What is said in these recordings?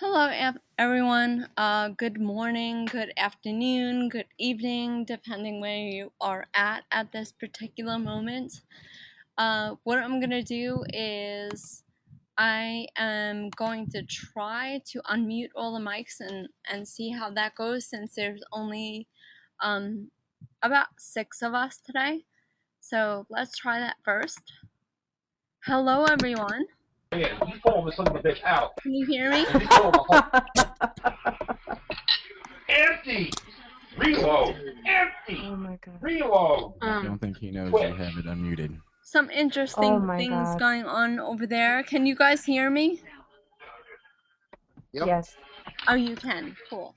Hello, everyone. Good morning, good afternoon, good evening, depending where you are at this particular moment. What I'm gonna do is I am going to try to unmute all the mics and see how that goes since there's only um, about 6 of us today. So let's try that first. Hello, everyone. Yeah, you pull the son of a bitch out. Can you hear me? And you throw the whole empty. Reload. Empty. Oh my god. Reload. I don't think he knows Quit. you have it unmuted. Some Oh interesting my things god. going on over there. Can you guys hear me? Yep. Yes. Oh, you can. Cool.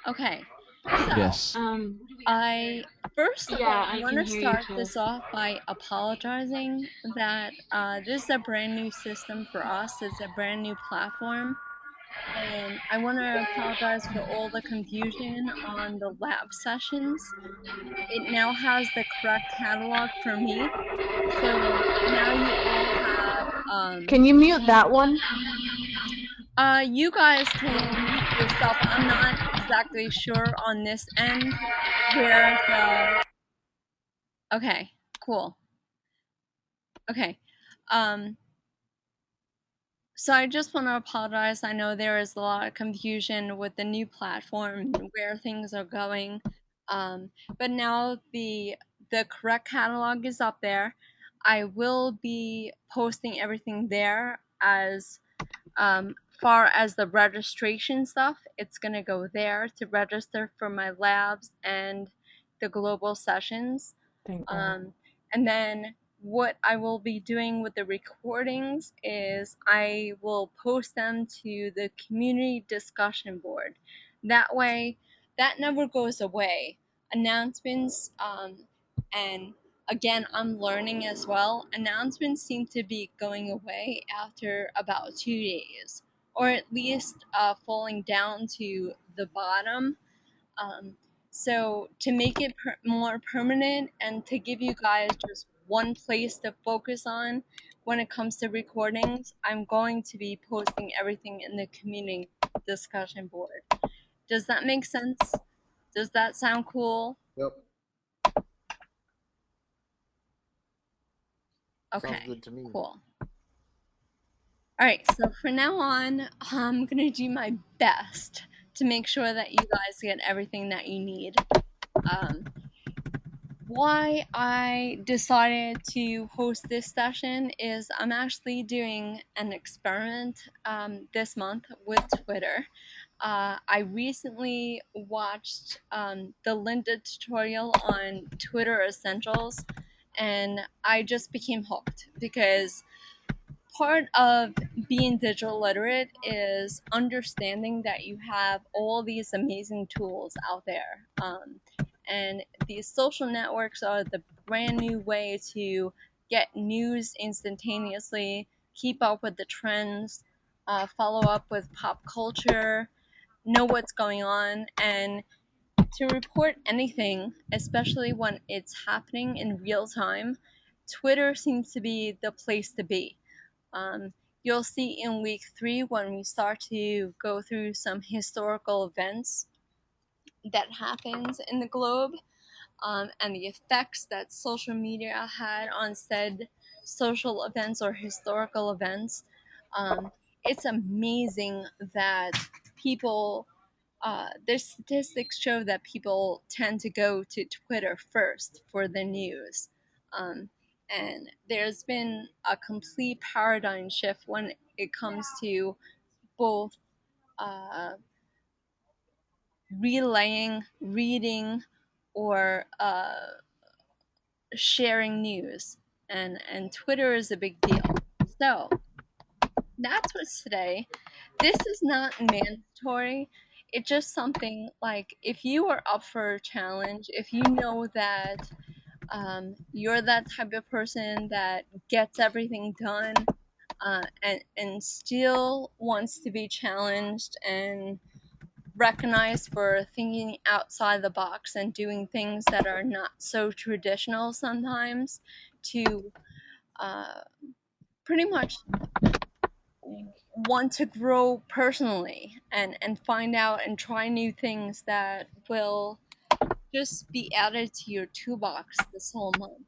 Okay. So, Yes. I first of all, Yeah, I I want can to hear you start too. this off by apologizing that this is a brand new system for us. It's a brand new platform. And I want to apologize for all the confusion on the lab sessions. It now has the correct catalog for me. So now you all have Can you mute that one? you guys can mute yourself. I'm not exactly sure on this end where the okay, cool. Okay. So I just want to apologize. I know there is a lot of confusion with the new platform and where things are going. But now the correct catalog is up there. I will be posting everything there as far as the registration stuff. It's going to go there to register for my labs and the global sessions. Thank God. And then what I will be doing with the recordings is I will post them to the community discussion board. That way, that never goes away. Announcements, and again, I'm learning as well. Announcements seem to be going away after about 2 days, or at least falling down to the bottom. So to make it more permanent and to give you guys just one place to focus on when it comes to recordings, I'm going to be posting everything in the community discussion board. Does that make sense? Does that sound cool? Yep. Okay, Sounds good to me. cool. All right, so from now on, I'm gonna do my best to make sure that you guys get everything that you need. Why I decided to host this session is I'm actually doing an experiment this month with Twitter. I recently watched the Linda tutorial on Twitter Essentials, and I just became hooked because part of being digital literate is understanding that you have all these amazing tools out there. And these social networks are the brand new way to get news instantaneously, keep up with the trends, follow up with pop culture, know what's going on, and to report anything, especially when it's happening in real time. Twitter seems to be the place to be. You'll see in week 3 when we start to go through some historical events that happens in the globe, and the effects that social media had on said social events or historical events. It's amazing that people, their statistics show that people tend to go to Twitter first for the news. And there's been a complete paradigm shift when it comes to both uh, relaying, reading, or sharing news. And Twitter is a big deal. So that's what's today. This is not mandatory. It's just something like if you are up for a challenge, if you know that you're that type of person that gets everything done, and still wants to be challenged and recognized for thinking outside the box and doing things that are not so traditional sometimes to pretty much want to grow personally and find out and try new things that will just be added to your toolbox this whole month.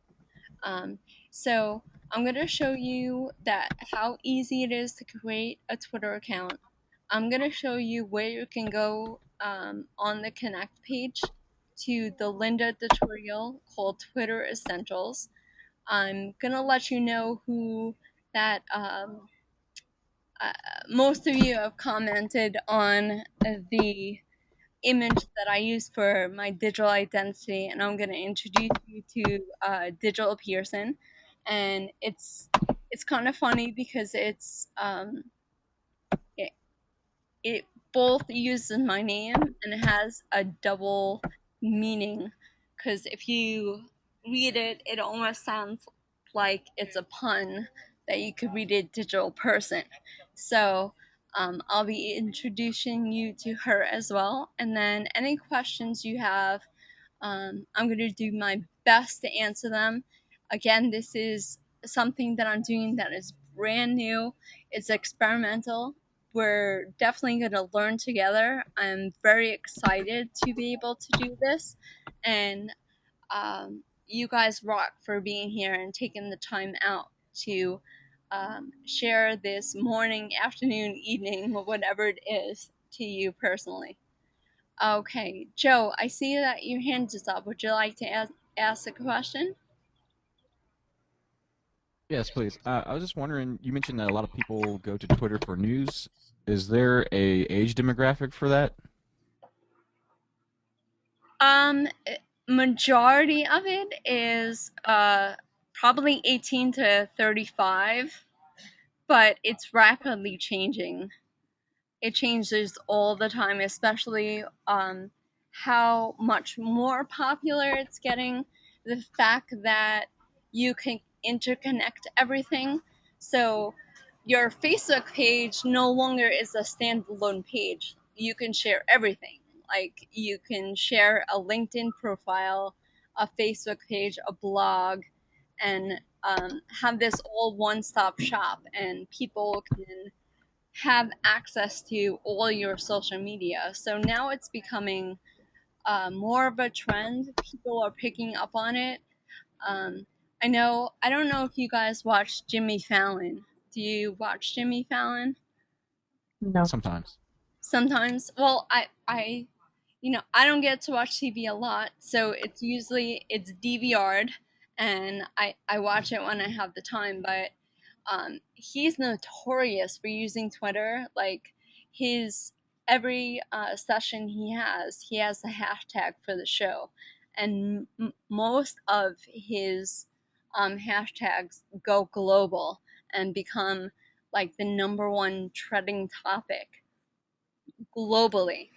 Um, so I'm going to show you that how easy it is to create a Twitter account. I'm going to show you where you can go on the Connect page to the Linda tutorial called Twitter Essentials. I'm going to let you know who that uh, most of you have commented on the image that I use for my digital identity, and I'm going to introduce you to Digital Pearson. And it's kind of funny because it, it both uses my name and it has a double meaning, because if you read it, it almost sounds like it's a pun that you could read it Digital Person. So I'll be introducing you to her as well, and then any questions you have, I'm going to do my best to answer them. Again, this is something that I'm doing that is brand new. It's experimental. We're definitely going to learn together. I'm very excited to be able to do this. And you guys rock for being here and taking the time out to share this morning, afternoon, evening, whatever it is, to you personally. Okay, Joe, I see that your hand is up. Would you like to ask a question? Yes, please. I was just wondering, you mentioned that a lot of people go to Twitter for news. Is there a age demographic for that? Um, Majority of it is probably 18 to 35, but it's rapidly changing. It changes all the time, especially how much more popular it's getting. The fact that you can interconnect everything. So your Facebook page no longer is a standalone page. You can share everything. Like you can share a LinkedIn profile, a Facebook page, a blog, and have this all one-stop shop, and people can have access to all your social media. So now it's becoming more of a trend. People are picking up on it. Um, I don't know if you guys watch Jimmy Fallon. Do you watch Jimmy Fallon? No. Sometimes. Sometimes. Well, I don't get to watch TV a lot, so it's DVR'd, and I watch it when I have the time. But he's notorious for using Twitter. Like his every session he has a hashtag for the show, and most of his hashtags go global and become like the number one trending topic globally,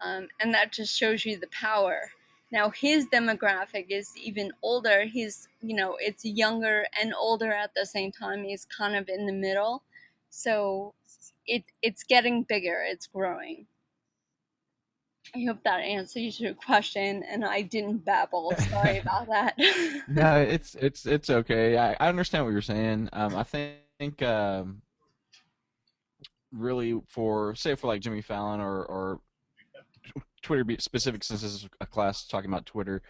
and that just shows you the power. Now his demographic is even older. It's younger and older at the same time. He's kind of in the middle, so it's getting bigger. It's growing. I hope that answers your question, and I didn't babble. Sorry about that. No, it's okay. I understand what you're saying. I think really for say for like Jimmy Fallon or Twitter be specific, since this is a class talking about Twitter,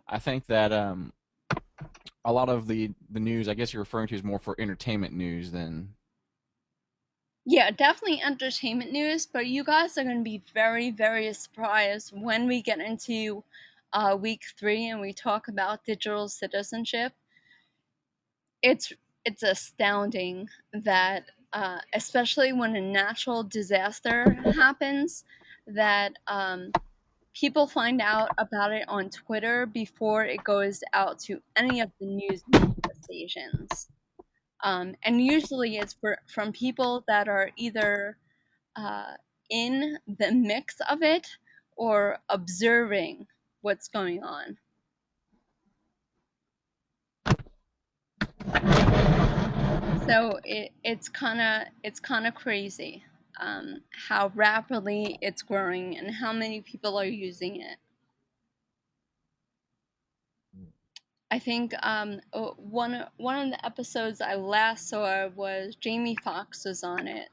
I think that a lot of the news I guess you're referring to is more for entertainment news than. Yeah, definitely entertainment news, but you guys are going to be very, very surprised when we get into week 3 and we talk about digital citizenship. It's it's astounding that, especially when a natural disaster happens, that people find out about it on Twitter before it goes out to any of the news media stations. And usually it's from people that are either uh, in the mix of it or observing what's going on. So it's kind of crazy, how rapidly it's growing and how many people are using it. I think one of the episodes I last saw was Jamie Foxx was on it,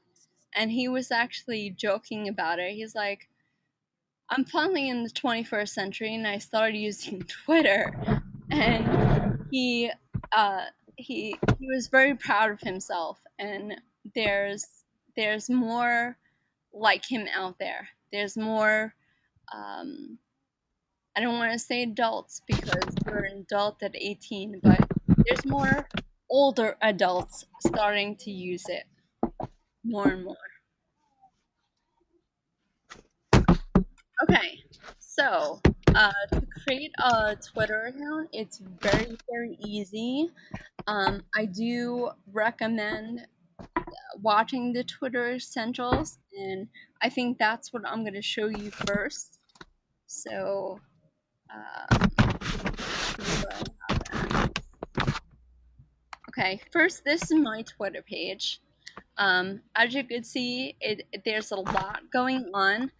and he was actually joking about it. He's like, I'm finally in the 21st century and I started using Twitter. And he was very proud of himself, and there's more like him out there. There's more I don't want to say adults because you're an adult at 18, but there's more older adults starting to use it more and more. Okay, so to create a Twitter account, it's very, very easy. I do recommend watching the Twitter Essentials, and I think that's what I'm going to show you first. So, okay, first, this is my Twitter page. As you can see, there's a lot going on.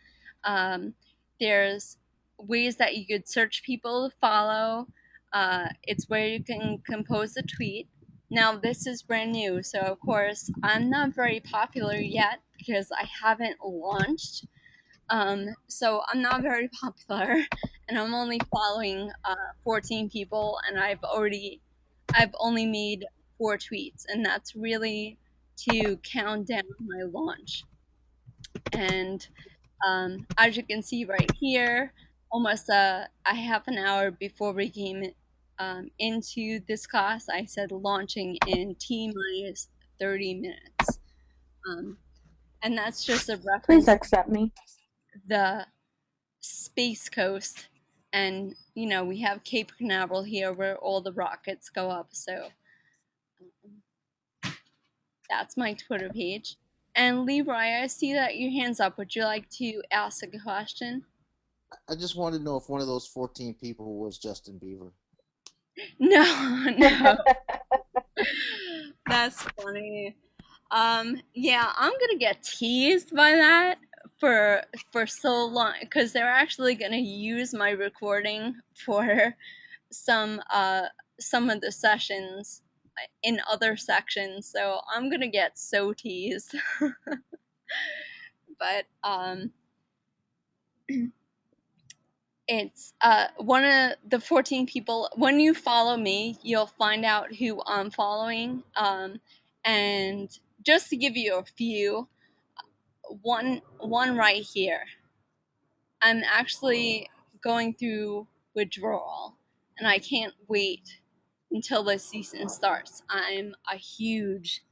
There's ways that you could search people to follow. It's where you can compose a tweet. Now, this is brand new, so of course, I'm not very popular yet because I haven't launched. So I'm not very popular, and I'm only following 14 people, and I've only made 4 tweets, and that's really to count down my launch. And as you can see right here, almost a half an hour before we came into this class, I said launching in T minus 30 minutes. And that's just a Please reference accept me. to the Space Coast. And, we have Cape Canaveral here where all the rockets go up. So that's my Twitter page. And Leroy, I see that your hand's up. Would you like to ask a question? I just wanted to know if one of those 14 people was Justin Bieber. No. That's funny. Yeah, I'm gonna get teased by that for so long because they're actually gonna use my recording for some of the sessions in other sections, so I'm gonna get so teased. But it's one of the 14 people. When you follow me, you'll find out who I'm following. And just to give you a few, one right here, I'm actually going through withdrawal, and I can't wait until the season starts. I'm a huge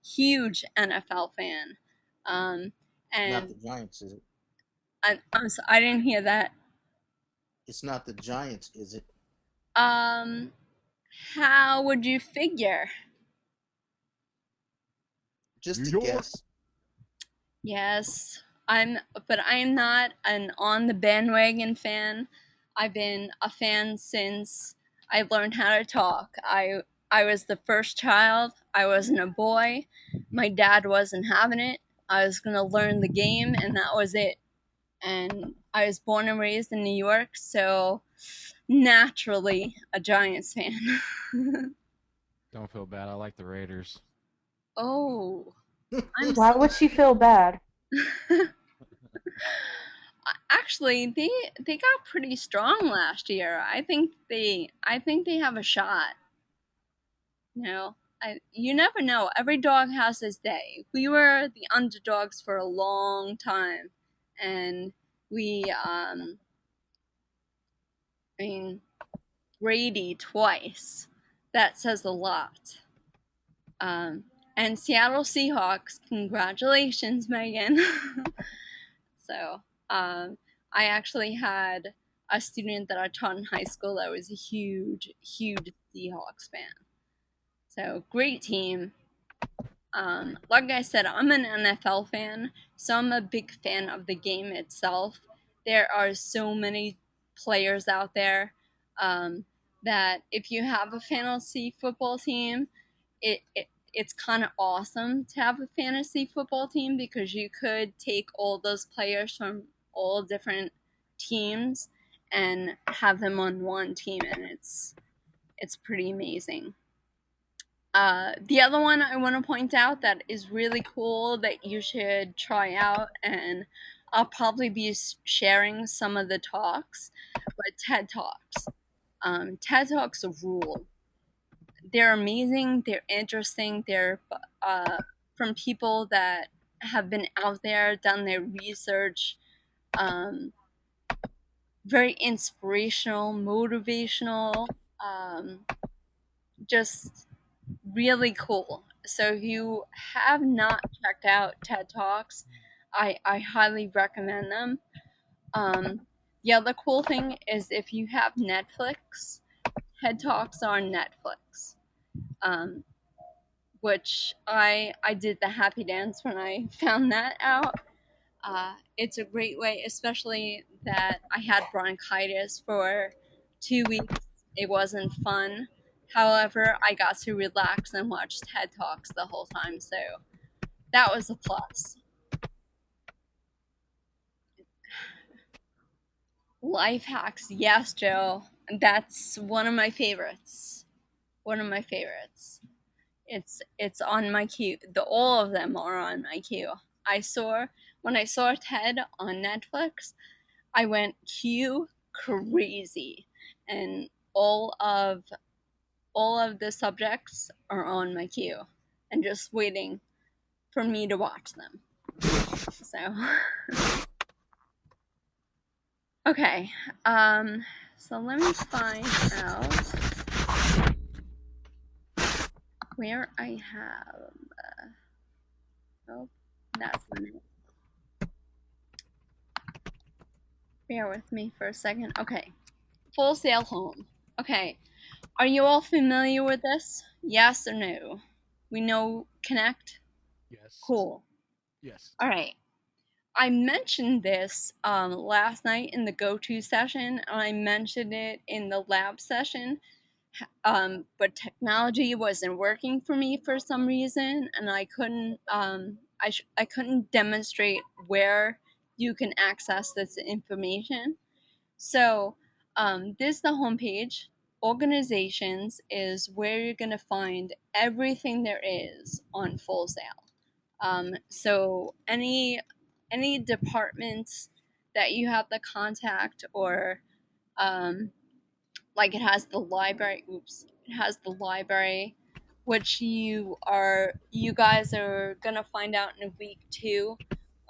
NFL fan. Not And the Giants, is it? I didn't hear that. It's not the Giants, is it? How would you figure? Just New a York. guess. Yes, but I'm not an on the bandwagon fan. I've been a fan since I learned how to talk. I was the first child. I wasn't a boy. My dad wasn't having it. I was gonna learn the game, and that was it. And I was born and raised in New York, so naturally a Giants fan. Don't feel bad. I like the Raiders. Oh, I'm Why would she feel bad? Actually, they got pretty strong last year. I think they have a shot. You never know. Every dog has his day. We were the underdogs for a long time, and we Brady twice. That says a lot. And Seattle Seahawks, congratulations, Megan. So, I actually had a student that I taught in high school that was a huge Seahawks fan. So, great team. Like I said, I'm an NFL fan, so I'm a big fan of the game itself. There are so many players out there that if you have a fantasy football team, it's kind of awesome to have a fantasy football team because you could take all those players from all different teams and have them on one team, and it's pretty amazing. The other one I want to point out that is really cool that you should try out, and I'll probably be sharing some of the talks, but TED Talks. TED Talks rule. They're amazing. They're interesting. They're from people that have been out there, done their research. Very inspirational, motivational, just really cool. So if you have not checked out TED Talks, I highly recommend them. The other cool thing is if you have Netflix, TED Talks are on Netflix, which I did the happy dance when I found that out. It's a great way, especially that I had bronchitis for 2 weeks. It wasn't fun. However, I got to relax and watch TED Talks the whole time, so that was a plus. Life hacks, yes, Joe. That's one of my favorites. One of my favorites. It's on my queue. All of them are on my queue. When I saw TED on Netflix, I went queue crazy, and all of the subjects are on my queue and just waiting for me to watch them. So okay, so let me find out where I have. Oh, that's the name. Bear with me for a second. Okay, Full Sail Home. Okay, are you all familiar with this? Yes or no? We know Connect? Yes. Cool. Yes. All right. I mentioned this last night in the go-to session, and I mentioned it in the lab session, but technology wasn't working for me for some reason, and I couldn't I couldn't demonstrate where you can access this information. So this is the homepage. Organizations is where you're gonna find everything there is on Full Sail. So any departments that you have to contact, or like it has the library. Oops, it has the library, which you guys are gonna find out in a week too.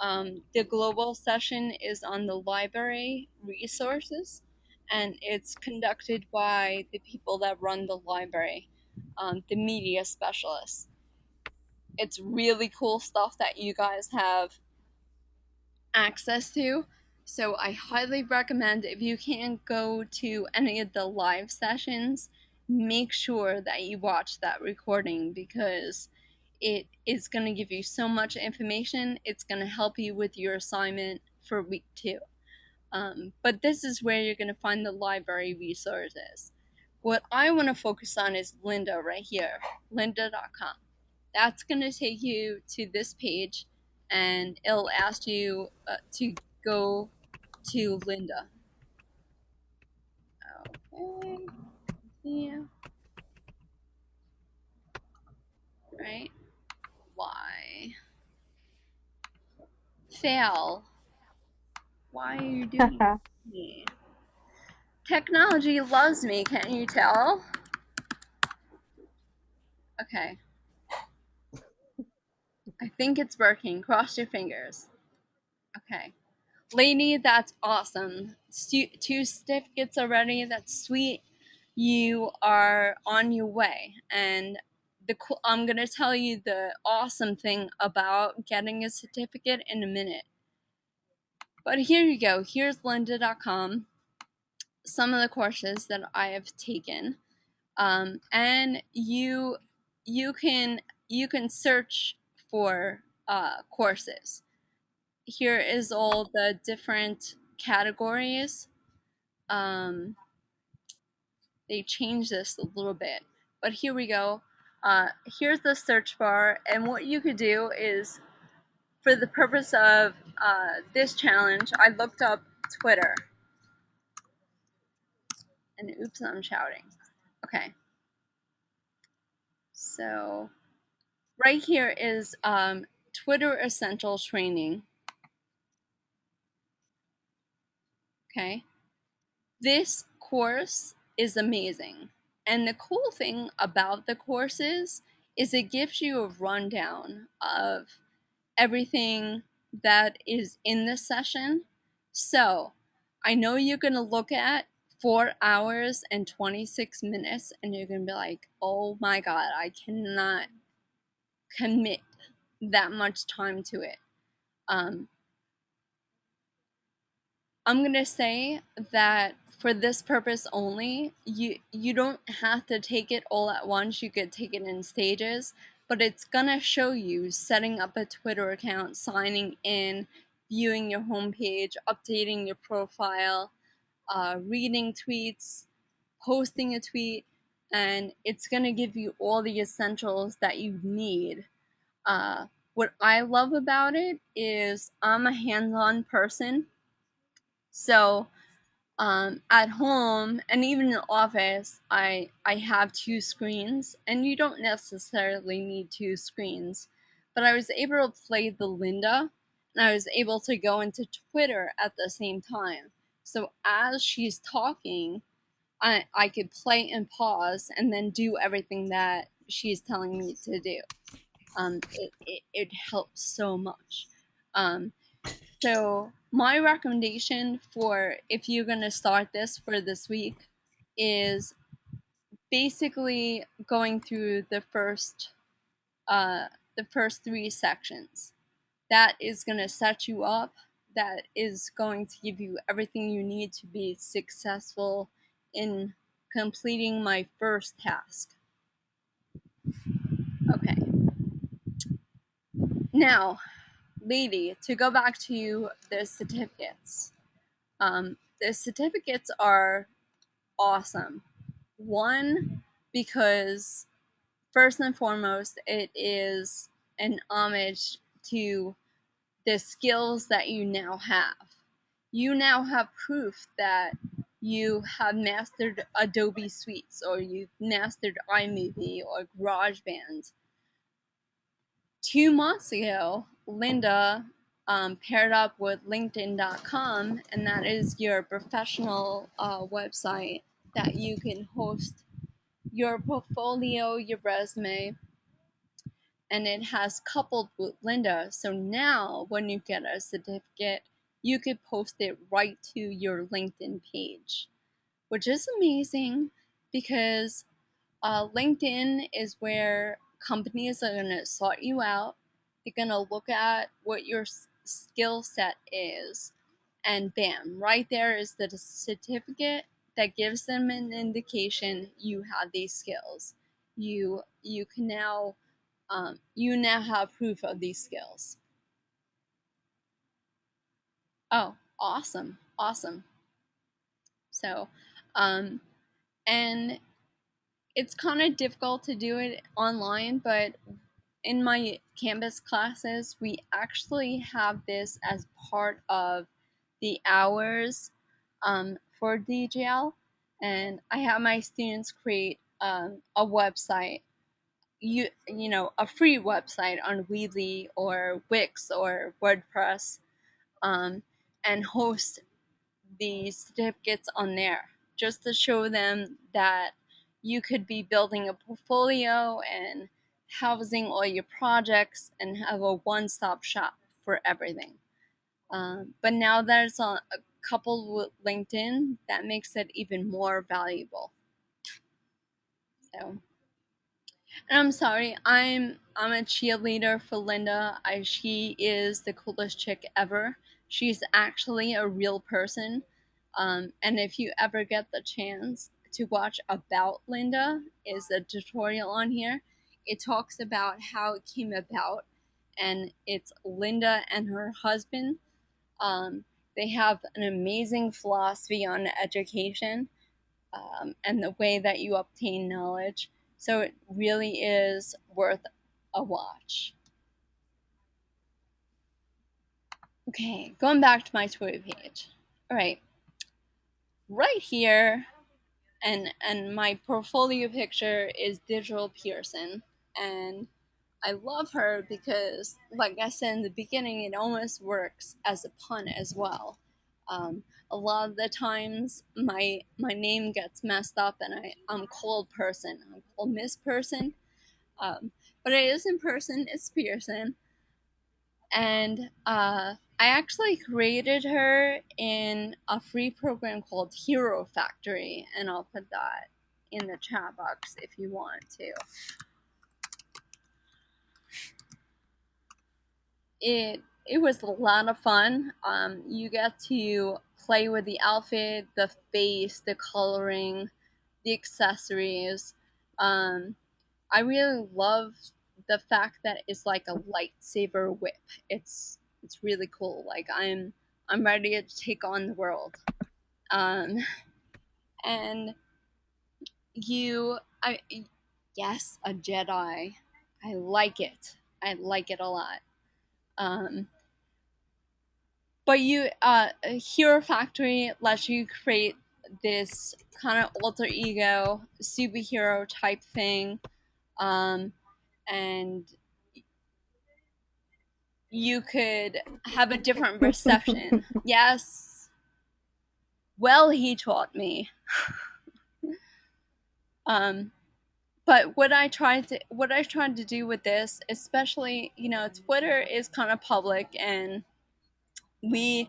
The global session is on the library resources, and it's conducted by the people that run the library, the media specialists. It's really cool stuff that you guys have access to. So I highly recommend, if you can't go to any of the live sessions, make sure that you watch that recording, because it is going to give you so much information. It's going to help you with your assignment for week 2. But this is where you're going to find the library resources. What I want to focus on is Lynda right here, lynda.com. That's going to take you to this page, and it'll ask you to go to Lynda. Okay. Yeah. Right? Why? Fail. Why are you doing this to me? Technology loves me, can't you tell? Okay. I think it's working. Cross your fingers. Okay. Lady, that's awesome. 2 certificates already. That's sweet. You are on your way. And I'm going to tell you the awesome thing about getting a certificate in a minute. But here you go. Here's lynda.com. Some of the courses that I have taken. And you can search for courses. Here is all the different categories. They changed this a little bit, but here we go. Here's the search bar, and what you could do is, for the purpose of this challenge, I looked up Twitter. And oops, I'm shouting. Okay. So right here is Twitter Essentials Training. Okay. This course is amazing. And the cool thing about the courses is it gives you a rundown of everything that is in this session. So I know you're going to look at 4 hours and 26 minutes and you're going to be like, oh my God, I cannot commit that much time to it. I'm gonna say that for this purpose only, you don't have to take it all at once. You could take it in stages, but it's gonna show you setting up a Twitter account, signing in, viewing your homepage, updating your profile, reading tweets, posting a tweet, and it's gonna give you all the essentials that you need. What I love about it is I'm a hands-on person, so at home and even in the office, I have 2 screens, and you don't necessarily need 2 screens. But I was able to play the Linda, and I was able to go into Twitter at the same time. So as she's talking, I could play and pause and then do everything that she's telling me to do. It helps so much. So my recommendation for if you're gonna start this for this week is basically going through uh, the first 3 sections. That is gonna set you up. That is going to give you everything you need to be successful in completing my first task. Okay. Now, lady, to go back to the certificates. The certificates are awesome. One, because first and foremost, it is an homage to the skills that you now have. You now have proof that you have mastered Adobe Suites, or you've mastered iMovie or GarageBand. 2 months ago, Linda paired up with LinkedIn.com, and that is your professional website that you can host your portfolio, your resume, and it has coupled with Linda. So now when you get a certificate, you could post it right to your LinkedIn page, which is amazing because LinkedIn is where companies are going to sort you out. They're going to look at what your skill set is, and bam, right there is the certificate that gives them an indication you have these skills. You can now you now have proof of these skills. Oh, awesome, awesome. So, and it's kind of difficult to do it online, but in my Canvas classes, we actually have this as part of the hours for DGL, and I have my students create a website, you know, a free website on Weebly or Wix or WordPress, and host the certificates on there, just to show them that you could be building a portfolio and housing all your projects and have a one-stop shop for everything. But now there's a couple with LinkedIn, that makes it even more valuable. So, and I'm sorry, I'm a cheerleader for Linda. She is the coolest chick ever. She's actually a real person. And if you ever get the chance to watch About Linda, is a tutorial on here. It talks about how it came about, and it's Linda and her husband. They have an amazing philosophy on education, and the way that you obtain knowledge. So it really is worth a watch. Okay, going back to my Twitter page. All right, right here, and my portfolio picture is Digital Pearson, and I love her because, like I said in the beginning, it almost works as a pun as well. A lot of the times, my name gets messed up, and I'm called Person. I'm called Miss Person, but it isn't Person. It's Pearson, and I actually created her in a free program called Hero Factory, and I'll put that in the chat box if you want to. It was a lot of fun. You get to play with the outfit, the face, the coloring, the accessories. I really love the fact that it's like a lightsaber whip. It's really cool. Like I'm ready to take on the world. And I yes, a Jedi. I like it. I like it a lot. But Hero Factory lets you create this kind of alter ego superhero type thing, and you could have a different reception. Yes, well, he taught me. But what I tried to do with this, especially, Twitter is kind of public, and we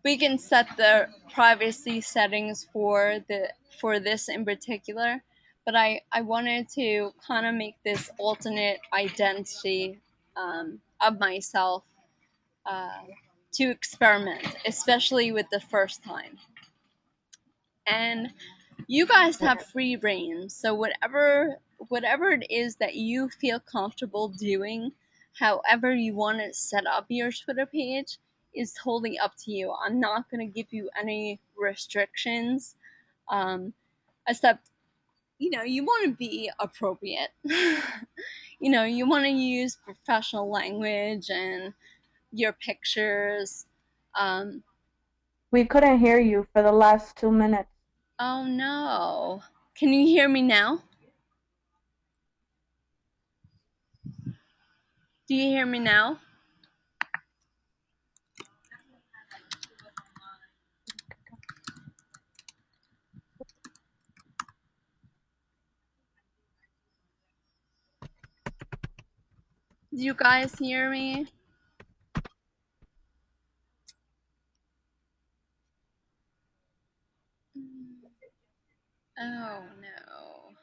can set the privacy settings for this in particular, but I wanted to kind of make this alternate identity of myself, uh, to experiment, especially with the first time. And you guys have free reign, so whatever it is that you feel comfortable doing, however you want to set up your Twitter page, is totally up to you. I'm not going to give you any restrictions, except, you want to be appropriate. You want to use professional language and your pictures. We couldn't hear you for the last 2 minutes. Oh no. Can you hear me now? Do you hear me now? Do you guys hear me? Oh no.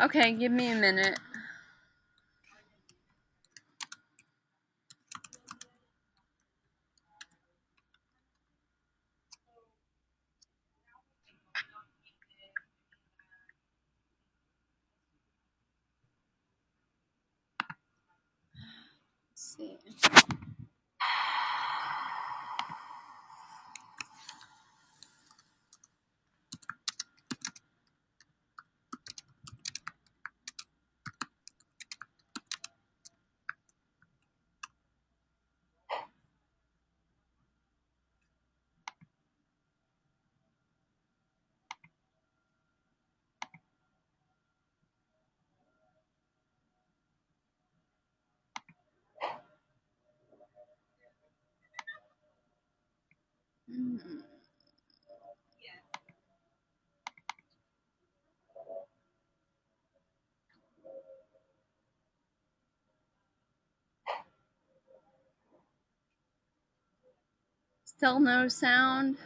Okay, give me a minute. Let's see. Still no sound?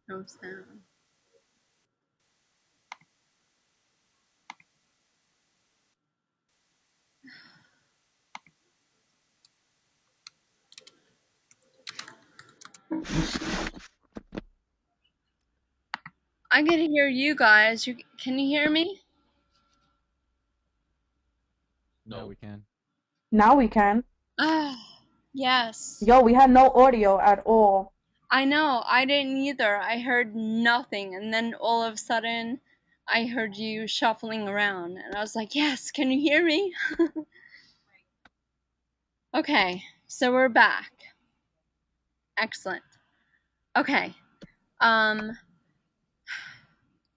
No sound. I can hear you guys. Can you hear me? No, we can. Now we can. Ah, yes. Yo, we had no audio at all. I know, I didn't either. I heard nothing, and then all of a sudden, I heard you shuffling around, and I was like, yes, can you hear me? Okay, so we're back. Excellent. Okay, Um,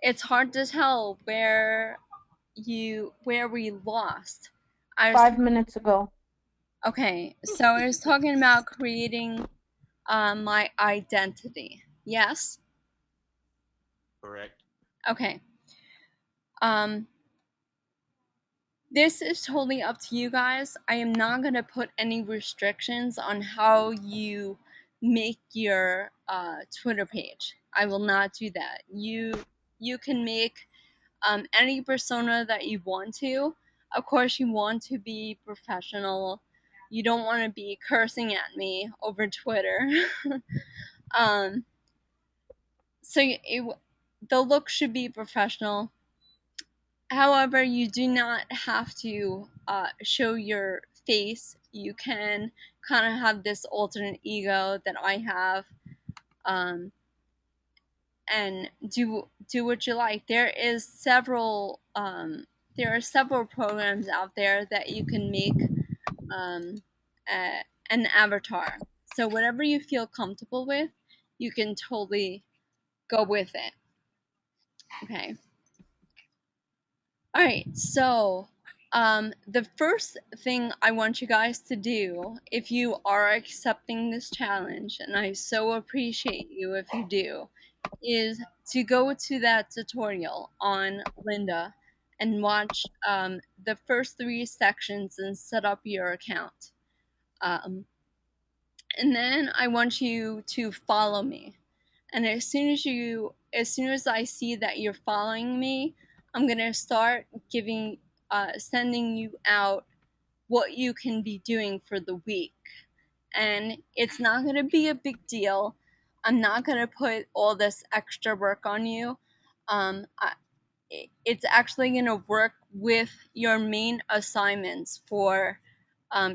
it's hard to tell where we lost. I was 5 minutes ago. Okay, so I was talking about creating my identity. Yes? Correct. Okay. Um, this is totally up to you guys. I am not going to put any restrictions on how you make your Twitter page. I will not do that. You can make any persona that you want to. Of course, you want to be professional. You don't want to be cursing at me over Twitter. um, so the look should be professional. However, you do not have to show your face. You can kind of have this alternate ego that I have, um, and do what you like. There are several programs out there that you can make um, an avatar. So whatever you feel comfortable with, you can totally go with it. Okay. All right. So the first thing I want you guys to do, if you are accepting this challenge, and I so appreciate you if you do, is to go to that tutorial on Lynda and watch the first 3 sections and set up your account. And then I want you to follow me. And as soon as I see that you're following me, I'm gonna start sending you out what you can be doing for the week. And it's not gonna be a big deal. I'm not gonna put all this extra work on you. Um, I, it's actually going to work with your main assignments for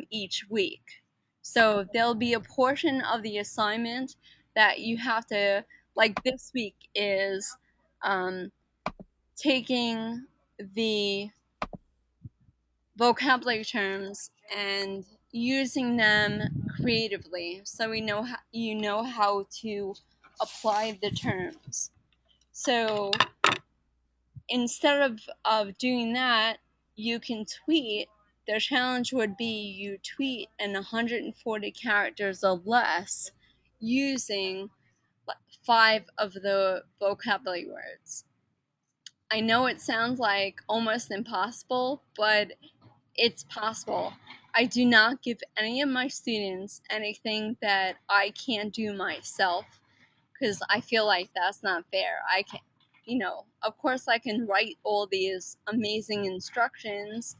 each week. So there'll be a portion of the assignment that you have to, like this week is taking the vocabulary terms and using them creatively, so you know how to apply the terms. So instead of doing that, you can tweet. The challenge would be you tweet in 140 characters or less using 5 of the vocabulary words. I know it sounds like almost impossible, but it's possible. I do not give any of my students anything that I can't do myself, because I feel like that's not fair. I can, of course, I can write all these amazing instructions,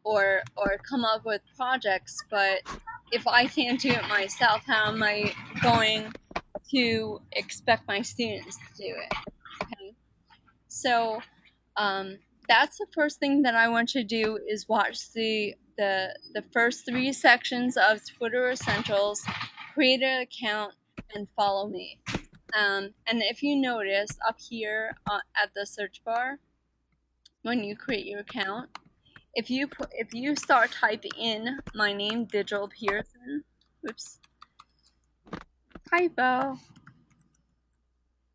or come up with projects, but if I can't do it myself, how am I going to expect my students to do it? Okay, so that's the first thing that I want you to do is watch the first 3 sections of Twitter Essentials, create an account, and follow me. And if you notice up here at the search bar, when you create your account, if you start typing in my name, Digital Pearson, oops, typo,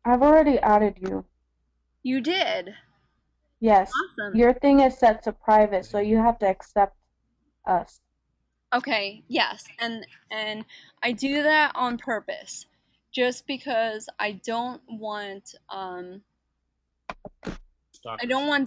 I've already added you. you did. Yes. Awesome. Your thing is set to private, so you have to accept us. Okay, yes, and I do that on purpose, just because I don't want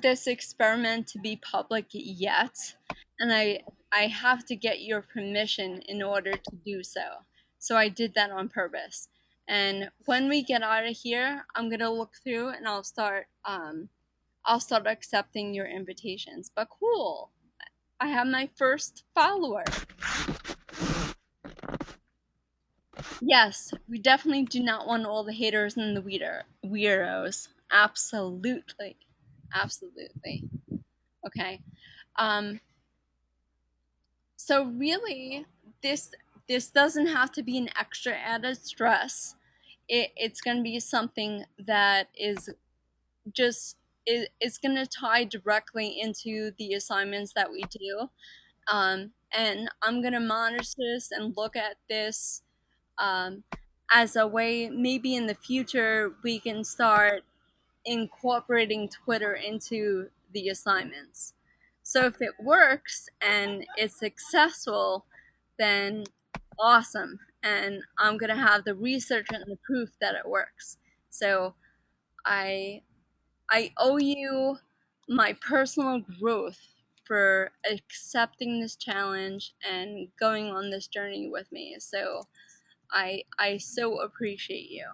this experiment to be public yet, and I have to get your permission in order to do so. So I did that on purpose. And when we get out of here, I'm gonna look through and I'll start accepting your invitations. But cool, I have my first follower. Yes, we definitely do not want all the haters and the weirdos. Absolutely. Absolutely. Okay. So really, this this doesn't have to be an extra added stress. It's going to be something that is just it's going to tie directly into the assignments that we do. And I'm going to monitor this and look at this as a way, maybe in the future we can start incorporating Twitter into the assignments. So if it works and it's successful, then awesome. And I'm gonna have the research and the proof that it works. So I owe you my personal growth for accepting this challenge and going on this journey with me. So I so appreciate you.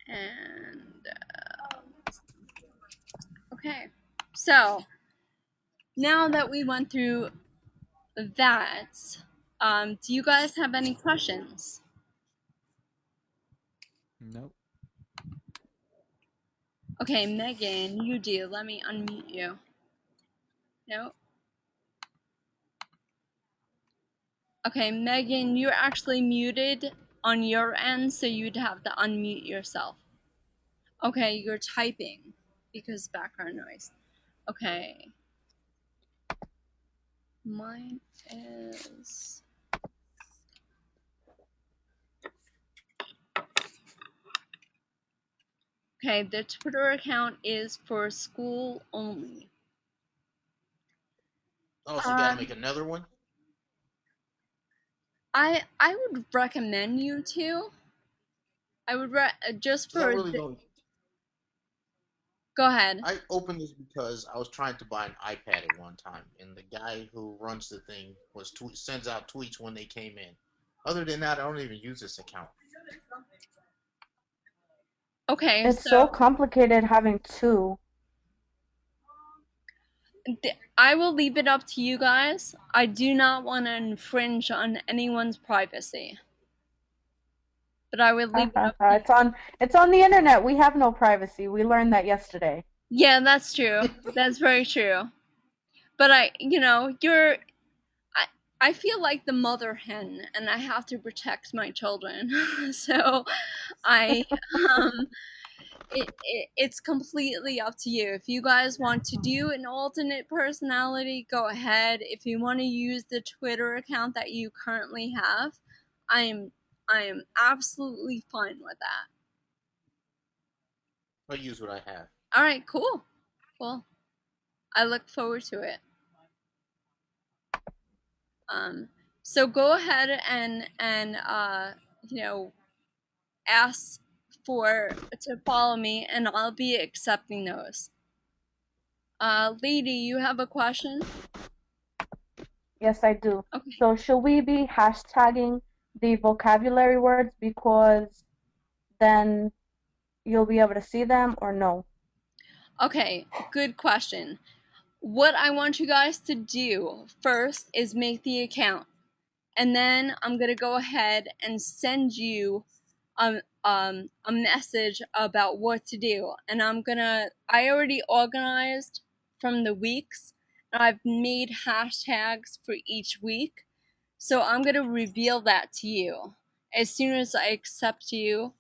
And okay, so now that we went through that, do you guys have any questions? Nope. Okay, Megan, you do. Let me unmute you. No. Okay, Megan, you're actually muted on your end, so you'd have to unmute yourself. Okay, you're typing because background noise. Okay. Mine is... Okay, the Twitter account is for school only. Oh, so you gotta make another one? I would recommend you to. I would just 'Cause I for really don't. Go ahead. I opened this because I was trying to buy an iPad at one time, and the guy who runs the thing sends out tweets when they came in. Other than that, I don't even use this account. Okay, It's so complicated having two. I will leave it up to you guys. I do not want to infringe on anyone's privacy. But I would leave it up to you. It's on the internet. We have no privacy. We learned that yesterday. Yeah, that's true. That's very true. But I feel like the mother hen, and I have to protect my children. So it's completely up to you. If you guys want to do an alternate personality, go ahead. If you want to use the Twitter account that you currently have, I am absolutely fine with that. I'll use what I have. All right, cool. Well, I look forward to it. So go ahead and ask to follow me, and I'll be accepting those. Lady, you have a question? Yes, I do. Okay. So should we be hashtagging the vocabulary words because then you'll be able to see them, or no? Okay, good question. What I want you guys to do first is make the account, and then I'm gonna go ahead and send you a message about what to do. And I already organized from the weeks, and I've made hashtags for each week. So I'm gonna reveal that to you as soon as I accept you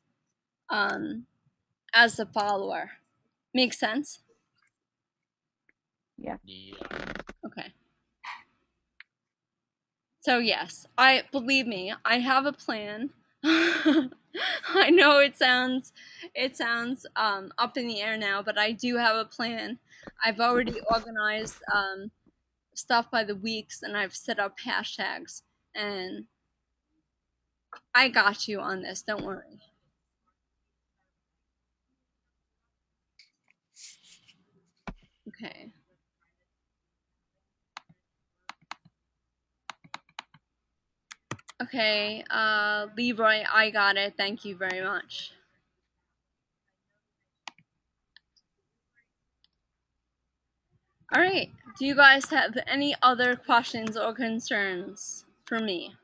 as a follower. Make sense? Yeah. Okay. So yes, believe me, I have a plan. I know it sounds up in the air now, but I do have a plan. I've already organized stuff by the weeks, and I've set up hashtags, and I got you on this. Don't worry. Okay. Okay, Leroy, I got it. Thank you very much. All right. Do you guys have any other questions or concerns for me?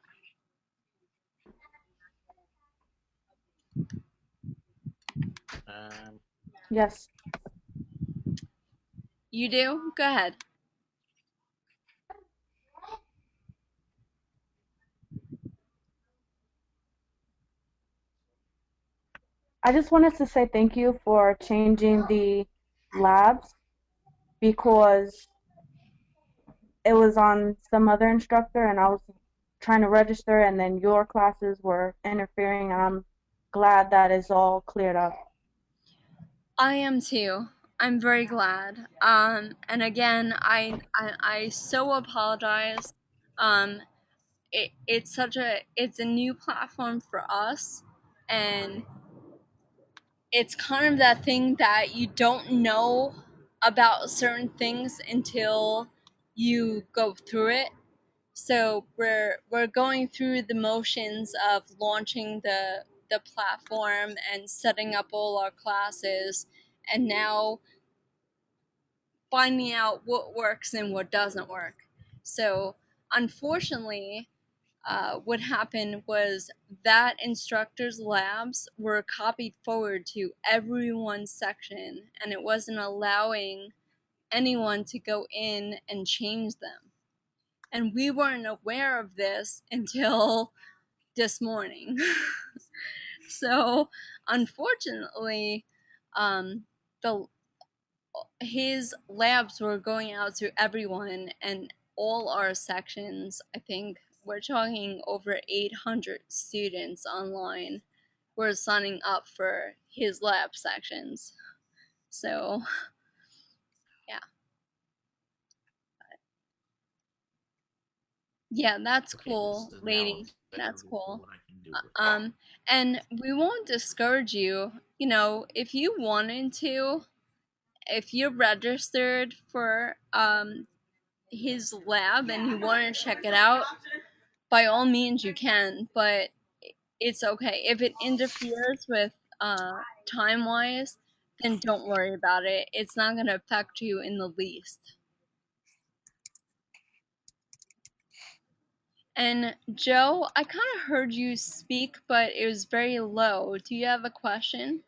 Yes. You do? Go ahead. I just wanted to say thank you for changing the labs because it was on some other instructor and I was trying to register, and then your classes were interfering. I'm glad that is all cleared up. I am too. I'm very glad. And again, I so apologize. Um, it's a new platform for us, and it's kind of that thing that you don't know about certain things until you go through it. So we're going through the motions of launching the platform and setting up all our classes, and now finding out what works and what doesn't work. So unfortunately, what happened was that instructors' labs were copied forward to everyone's section, and it wasn't allowing anyone to go in and change them. And we weren't aware of this until this morning. So, unfortunately, the his labs were going out to everyone, and all our sections, I think we're talking over 800 students online, were signing up for his lab sections. So, yeah. Yeah, that's Okay, this cool, is now lady. That's cool. what I can do with. And we won't discourage you. You know, if you wanted to, if you're registered for his lab and you want to check it out, by all means you can. But it's okay if it interferes with time wise. Then don't worry about it. It's not gonna affect you in the least. And Joe, I kind of heard you speak, but it was very low. Do you have a question?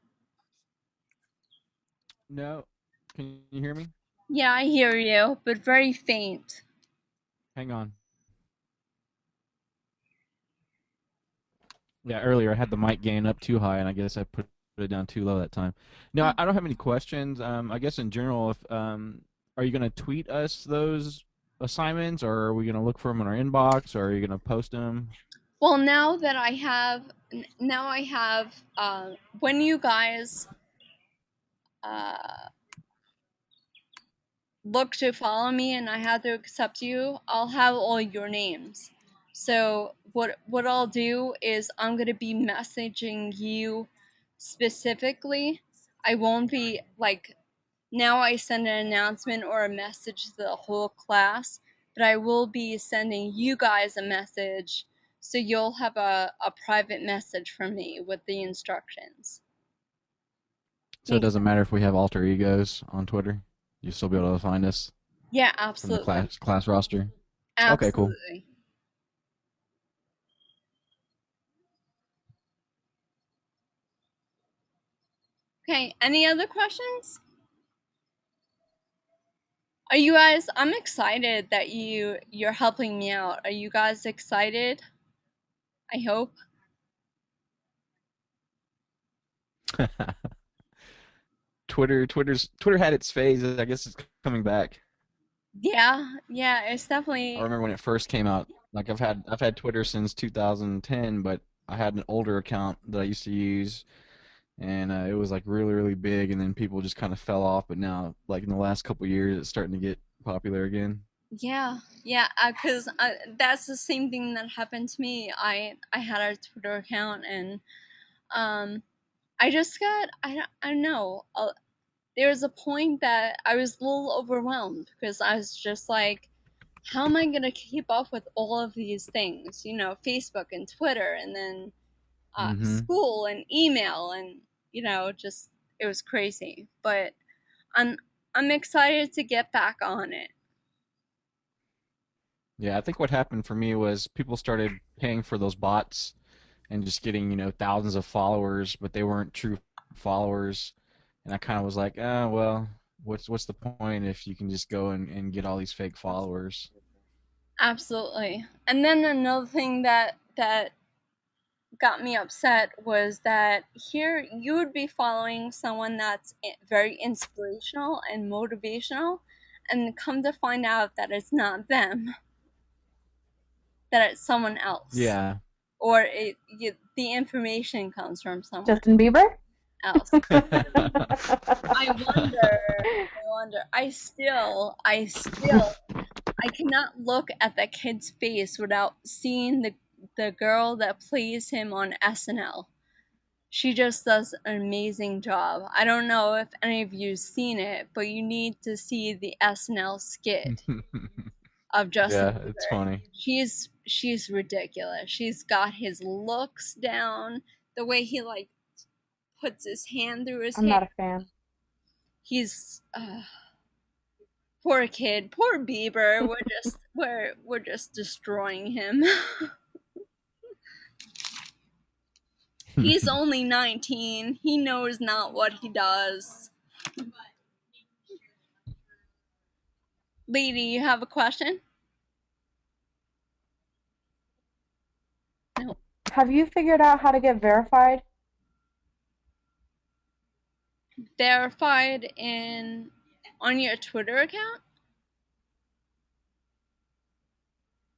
No. Can you hear me? Yeah, I hear you, but very faint. Hang on. Yeah, earlier I had the mic gain up too high, and I guess I put it down too low that time. No, I don't have any questions. I guess in general, if are you gonna tweet us those assignments, or are we gonna look for them in our inbox, or are you gonna post them? Well, now I have, when you guys uh, look to follow me and I have to accept you, I'll have all your names. So what I'll do is I'm gonna be messaging you specifically. I won't be like, now I send an announcement or a message to the whole class, but I will be sending you guys a message, so you'll have a private message from me with the instructions. So it Makes doesn't sense? matter if we have alter egos on Twitter. You still be able to find us Yeah, from the absolutely. class roster. Okay, cool. Absolutely. Okay, any other questions? Are you guys, I'm excited that you're helping me out. Are you guys excited? I hope. Twitter had its phase. I guess it's coming back. Yeah, yeah, it's I definitely. remember when it first came out. Like I've had Twitter since 2010, but I had an older account that I used to use, and it was like really big, and then people just kind of fell off. But now, like in the last couple years, it's starting to get popular again. Yeah, yeah, cause that's the same thing that happened to me. I had a Twitter account, and um I just got, I don't know. There was a point that I was a little overwhelmed because I was just like, how am I gonna keep up with all of these things? You know, Facebook and Twitter, and then Hmm. school and email, and just it was crazy. But I'm I'm excited to get back on it. Yeah, I think what happened for me was people started paying for those bots and just getting, thousands of followers, but they weren't true followers. And I kind of was like, well, what's the point if you can just go and get all these fake followers? Absolutely. And then another thing that got me upset was that here you would be following someone that's very inspirational and motivational, and come to find out that it's not them. that it's someone else. Yeah. Or the information comes from someone Justin Bieber? else. I wonder. I cannot look at that kid's face without seeing the girl that plays him on SNL. She just does an amazing job. I don't know if any of you've seen it, but you need to see the SNL skit of Justin Yeah, Bieber. it's funny. She's ridiculous. She's got his looks down, the way he like puts his hand through his I'm hair. not a fan. He's poor kid, poor Bieber. We're just destroying him. He's only 19. He knows not what he does. Lady, you have a question? No. Have you figured out how to get verified? Verified on your Twitter account?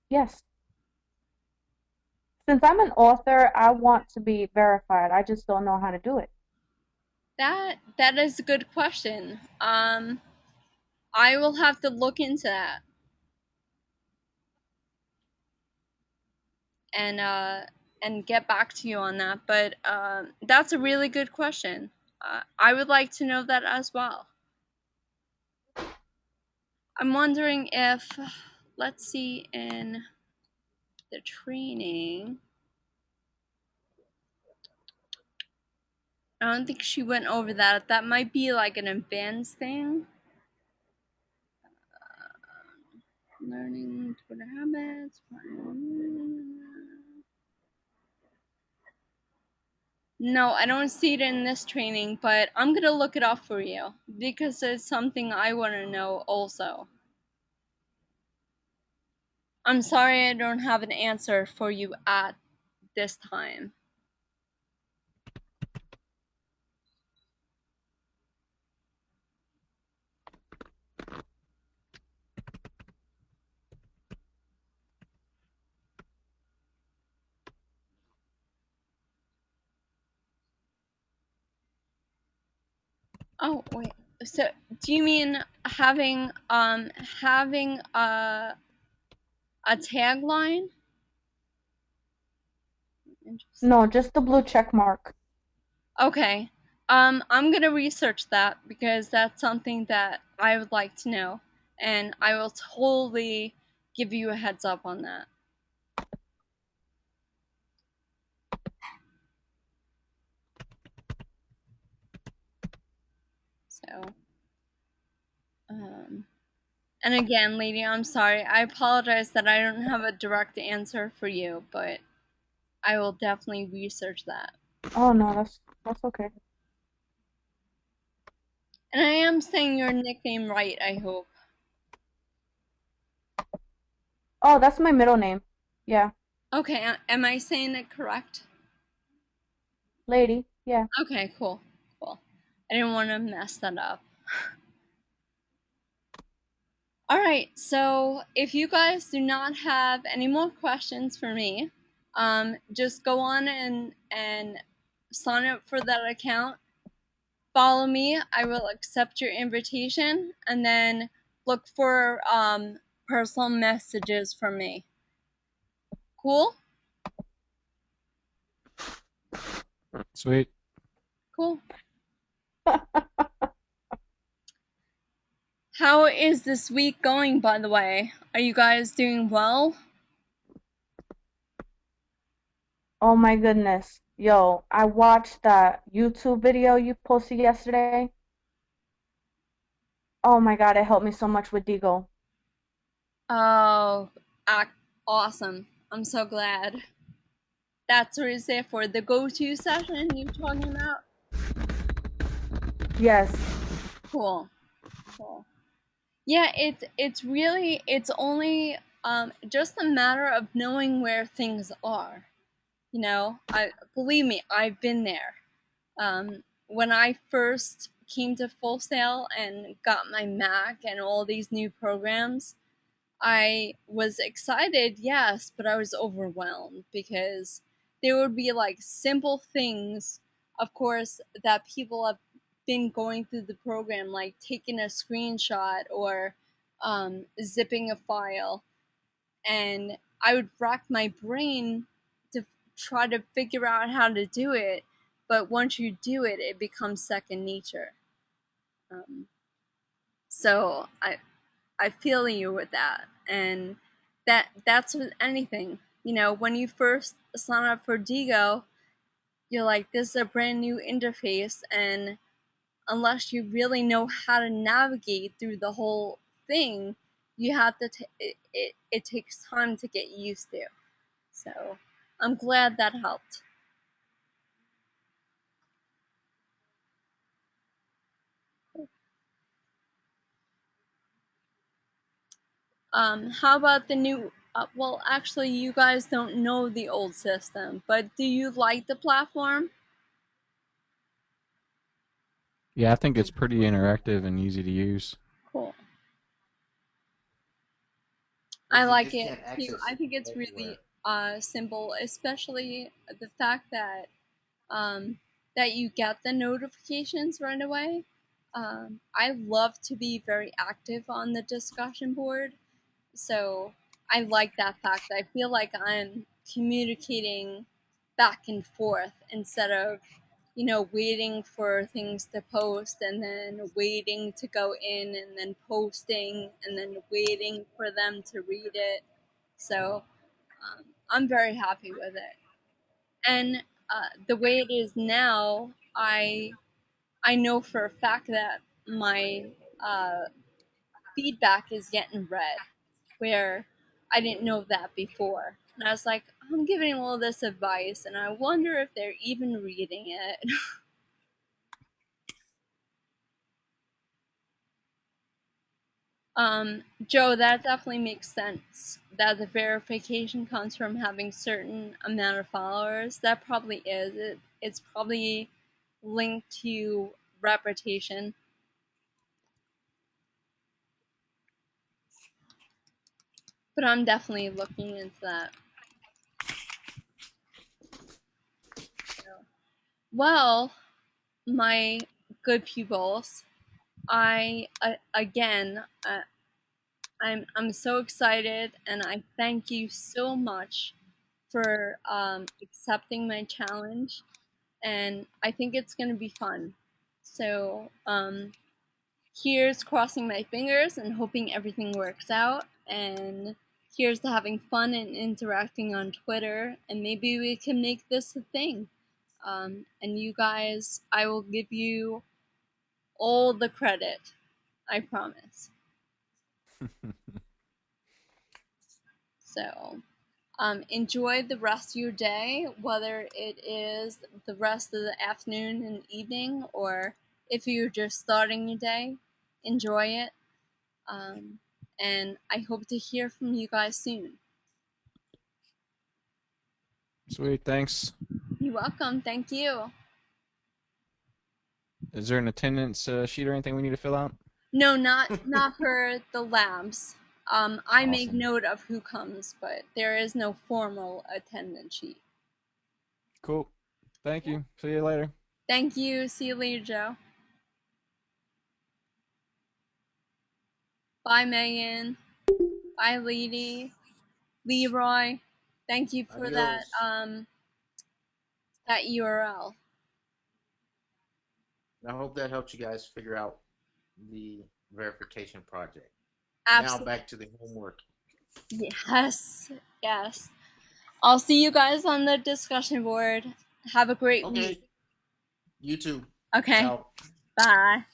Yes. Since I'm an author, I want to be verified. I just don't know how to do it. That is a good question. I will have to look into that. And get back to you on that. But that's a really good question. I would like to know that as well. I'm wondering if, let's see, in the training, I don't think she went over that. That might be like an advanced thing. Learning Twitter habits. No, I don't see it in this training, but I'm gonna look it up for you because it's something I want to know also. I'm sorry I don't have an answer for you at this time. Oh wait. So do you mean having a tagline? No, just the blue check mark. Okay. I'm gonna research that because that's something that I would like to know, and I will totally give you a heads up on that. So, and again, lady, I'm sorry. I apologize that I don't have a direct answer for you, but I will definitely research that. Oh no, that's okay. And I am saying your nickname right, I hope. Oh, that's my middle name. Yeah. Okay, am I saying it correct? Lady. Yeah. Okay, cool. I didn't want to mess that up. Alright, so if you guys do not have any more questions for me, just go on and sign up for that account. Follow me. I will accept your invitation, and then look for personal messages from me. Cool? Sweet. Cool. How is this week going, by the way? Are you guys doing well? Oh my goodness. Yo, I watched that YouTube video you posted yesterday. Oh my god, it helped me so much with Deagle. Oh, awesome. I'm so glad. That's what it's there for. The go-to session you're talking about? Yes. Cool. Yeah, it's really, it's only just a matter of knowing where things are. You know, believe me, I've been there. When I first came to Full Sail and got my Mac and all these new programs, I was excited, yes, but I was overwhelmed because there would be like simple things, of course, that people have been going through the program, like taking a screenshot or zipping a file, and I would rack my brain to try to figure out how to do it. But once you do it, it becomes second nature. Um, so I feel you with that, and that's with anything. You know, when you first sign up for Digo, you're like, this is a brand new interface, and unless you really know how to navigate through the whole thing, you have to. It takes time to get used to. So I'm glad that helped. How about the new? Well, actually, you guys don't know the old system, but do you like the platform? Yeah, I think it's pretty interactive and easy to use. Cool. I But you like just it can't too. access I it think it's everywhere. really simple, especially the fact um, that you get the notifications right away. I love to be very active on the discussion board, so I like that fact. I feel like I'm communicating back and forth instead of, you know, waiting for things to post and then waiting to go in and then posting and then waiting for them to read it. So I'm very happy with it. And the way it is now, I know for a fact that my uh, feedback is getting read, where I didn't know that before. And I was like, I'm giving all this advice, and I wonder if they're even reading it. Joe, that definitely makes sense. That the verification comes from having certain amount of followers. That probably is it. It's probably linked to reputation. But I'm definitely looking into that. So, well, my good pupils, I again, I'm so excited, and I thank you so much for accepting my challenge, and I think it's gonna be fun. So here's crossing my fingers and hoping everything works out, and here's to having fun and interacting on Twitter, and maybe we can make this a thing. And you guys, I will give you all the credit. I promise. So, enjoy the rest of your day, whether it is the rest of the afternoon and evening, or if you're just starting your day, enjoy it. Um, and I hope to hear from you guys soon. Sweet, thanks. You're welcome. Thank you. Is there an attendance sheet or anything we need to fill out? No, not for the labs. I make Awesome. note of who comes, but there is no formal attendance sheet. Cool. Thank you. See you later. Thank you. See you later, Joe. Bye, Megan. Bye, Lady. Leroy. Thank you for that Adios. that URL. I hope that helps you guys figure out the verification project. Now Absolutely. back to the homework. Yes. Yes. I'll see you guys on the discussion board. Have a great Okay. week. You too. Okay. Ciao. Bye.